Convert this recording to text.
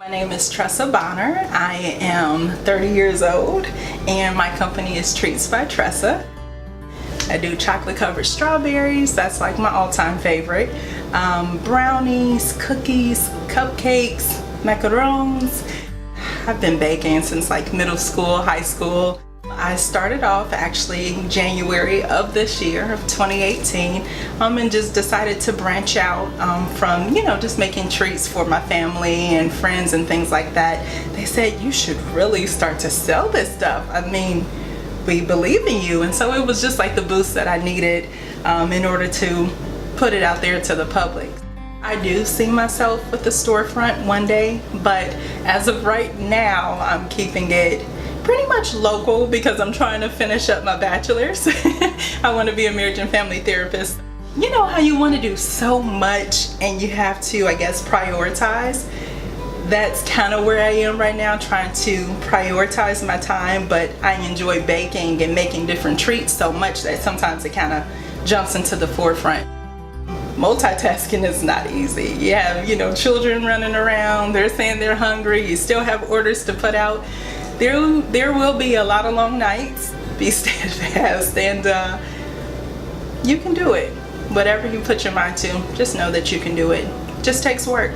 My name is Tressa Bonner. I am 30 years old and my company is Treats by Tressa. I do chocolate covered strawberries, that's like my all-time favorite. Brownies, cookies, cupcakes, macarons. I've been baking since like middle school, high school. I started off actually January of this year, of 2018, and just decided to branch out from, just making treats for my family and friends and things like that. They said, you should really start to sell this stuff. I mean, we believe in you. And so it was just like the boost that I needed in order to put it out there to the public. I do see myself with the storefront one day, but as of right now, I'm keeping it pretty much local because I'm trying to finish up my bachelor's. I want to be a marriage and family therapist. You know how you want to do so much and you have to, I guess, prioritize? That's kind of where I am right now, trying to prioritize my time, but I enjoy baking and making different treats so much that sometimes it kind of jumps into the forefront. Multitasking is not easy. You have, children running around, they're saying they're hungry, you still have orders to put out. There will be a lot of long nights. Be steadfast and you can do it. Whatever you put your mind to, just know that you can do it. Just takes work.